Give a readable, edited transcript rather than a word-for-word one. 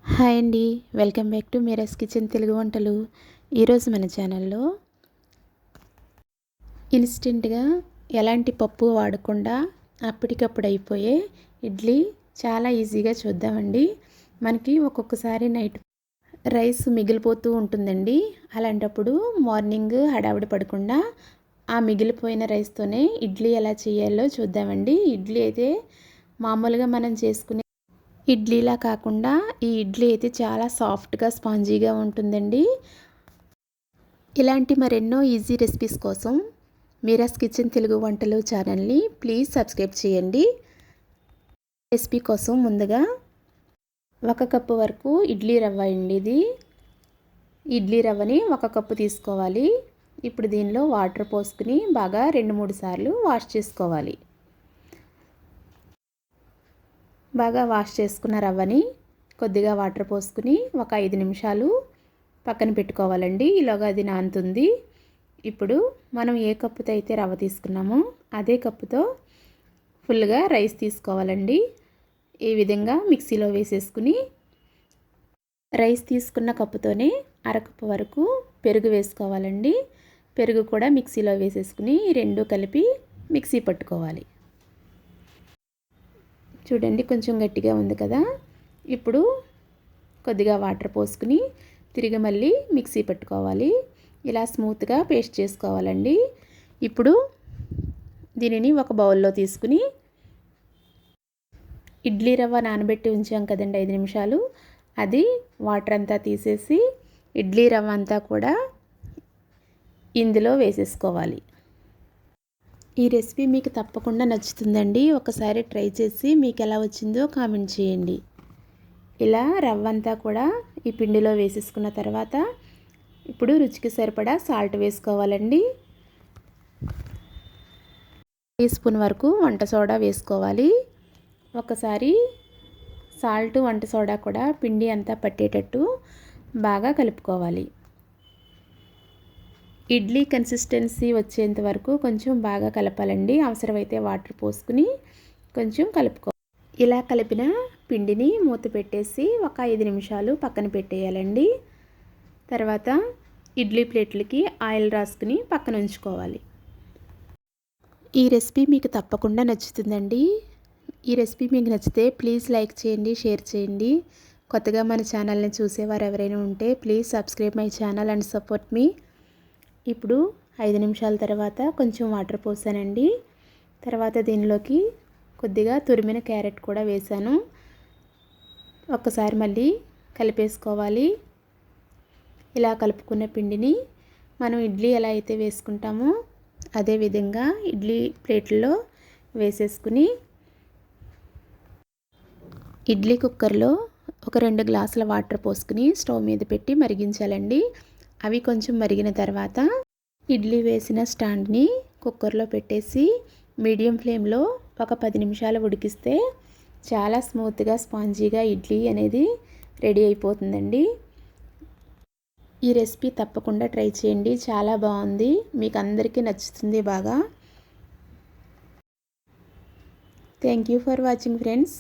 Hi అండి, welcome back to Meera's kitchen Telugu వంటలు. ఈరోజు మన ఛానల్లో ఇన్స్టెంట్గా ఎలాంటి పప్పు వాడకుండా అప్పటికప్పుడు అయిపోయే ఇడ్లీ చాలా ఈజీగా చూద్దామండి. మనకి ఒక్కొక్కసారి నైట్ రైస్ మిగిలిపోతూ ఉంటుందండి. అలాంటప్పుడు మార్నింగ్ హడావిడి పడకుండా ఆ మిగిలిపోయిన రైస్తోనే ఇడ్లీ ఎలా చేయాలో చూద్దామండి. ఇడ్లీ అయితే మామూలుగా మనం చేసుకునే ఇడ్లీలా కాకుండా ఈ ఇడ్లీ అయితే చాలా సాఫ్ట్గా స్పాంజీగా ఉంటుందండి. ఇలాంటి మరెన్నో ఈజీ రెసిపీస్ కోసం మీరాస్ కిచెన్ తెలుగు వంటలు ఛానల్ని ప్లీజ్ సబ్స్క్రైబ్ చేయండి. రెసిపీ కోసం ముందుగా 1 కప్పు వరకు ఇడ్లీ రవ్వ అండి. ఇది ఇడ్లీ రవ్వని 1 కప్పు తీసుకోవాలి. ఇప్పుడు దీనిలో వాటర్ పోసుకుని బాగా 2-3 సార్లు వాష్ చేసుకోవాలి. బాగా వాష్ చేసుకున్న రవ్వని కొద్దిగా వాటర్ పోసుకుని ఒక 5 నిమిషాలు పక్కన పెట్టుకోవాలండి. ఈలోగా అది నానుతుంది. ఇప్పుడు మనం ఏ కప్పుతో అయితే రవ్వ తీసుకున్నామో అదే కప్పుతో ఫుల్గా రైస్ తీసుకోవాలండి. ఈ విధంగా మిక్సీలో వేసేసుకుని రైస్ తీసుకున్న కప్పుతోనే అరకప్పు వరకు పెరుగు వేసుకోవాలండి. పెరుగు కూడా మిక్సీలో వేసేసుకుని రెండు కలిపి మిక్సీ పట్టుకోవాలి. చూడండి, కొంచెం గట్టిగా ఉంది కదా. ఇప్పుడు కొద్దిగా వాటర్ పోసుకుని తిరిగి మళ్ళీ మిక్సీ పెట్టుకోవాలి. ఇలా స్మూత్గా పేస్ట్ చేసుకోవాలండి. ఇప్పుడు దీనిని ఒక బౌల్లో తీసుకుని ఇడ్లీ రవ్వ నానబెట్టి ఉంచాం కదండి 5 నిమిషాలు, అది వాటర్ అంతా తీసేసి ఇడ్లీ రవ్వ అంతా కూడా ఇందులో వేసేసుకోవాలి. ఈ రెసిపీ మీకు తప్పకుండా నచ్చుతుందండి. ఒకసారి ట్రై చేసి మీకు ఎలా వచ్చిందో కామెంట్ చేయండి. ఇలా రవ్వ అంతా కూడా ఈ పిండిలో వేసేసుకున్న తర్వాత ఇప్పుడు రుచికి సరిపడా సాల్ట్ వేసుకోవాలండి. 1 టీ స్పూన్ వరకు వంట సోడా వేసుకోవాలి. ఒకసారి సాల్ట్ వంట సోడా కూడా పిండి అంతా పట్టేటట్టు బాగా కలుపుకోవాలి. ఇడ్లీ కన్సిస్టెన్సీ వచ్చేంత వరకు కొంచెం బాగా కలపాలండి. అవసరమైతే వాటర్ పోసుకుని కొంచెం కలుపుకోవాలి. ఇలా కలిపిన పిండిని మూత పెట్టేసి ఒక 5 నిమిషాలు పక్కన పెట్టేయాలండి. తర్వాత ఇడ్లీ ప్లేట్లకి ఆయిల్ రాసుకుని పక్కన ఉంచుకోవాలి. ఈ రెసిపీ మీకు తప్పకుండా నచ్చుతుందండి. ఈ రెసిపీ మీకు నచ్చితే ప్లీజ్ లైక్ చేయండి, షేర్ చేయండి. కొత్తగా మన ఛానల్ని చూసేవారు ఎవరైనా ఉంటే please subscribe my channel and support me. ఇప్పుడు 5 నిమిషాల తర్వాత కొంచెం వాటర్ పోసానండి. తర్వాత దీనిలోకి కొద్దిగా తురిమిన క్యారెట్ కూడా వేసాను. ఒక్కసారి మళ్ళీ కలిపేసుకోవాలి. ఇలా కలుపుకున్న పిండిని మనం ఇడ్లీ ఎలా అయితే వేసుకుంటామో అదే విధంగా ఇడ్లీ ప్లేట్లో వేసేసుకుని ఇడ్లీ కుక్కర్లో ఒక 2 గ్లాసుల వాటర్ పోసుకుని స్టవ్ మీద పెట్టి మరిగించాలండి. అవి కొంచెం మరిగిన తర్వాత ఇడ్లీ వేసిన స్టాండ్ని కుక్కర్లో పెట్టేసి మీడియం ఫ్లేమ్లో ఒక 10 నిమిషాలు ఉడికిస్తే చాలా స్మూత్గా స్పాంజీగా ఇడ్లీ అనేది రెడీ అయిపోతుందండి. ఈ రెసిపీ తప్పకుండా ట్రై చేయండి. చాలా బాగుంది, మీకు అందరికీ నచ్చుతుంది బాగా. Thank you for watching friends.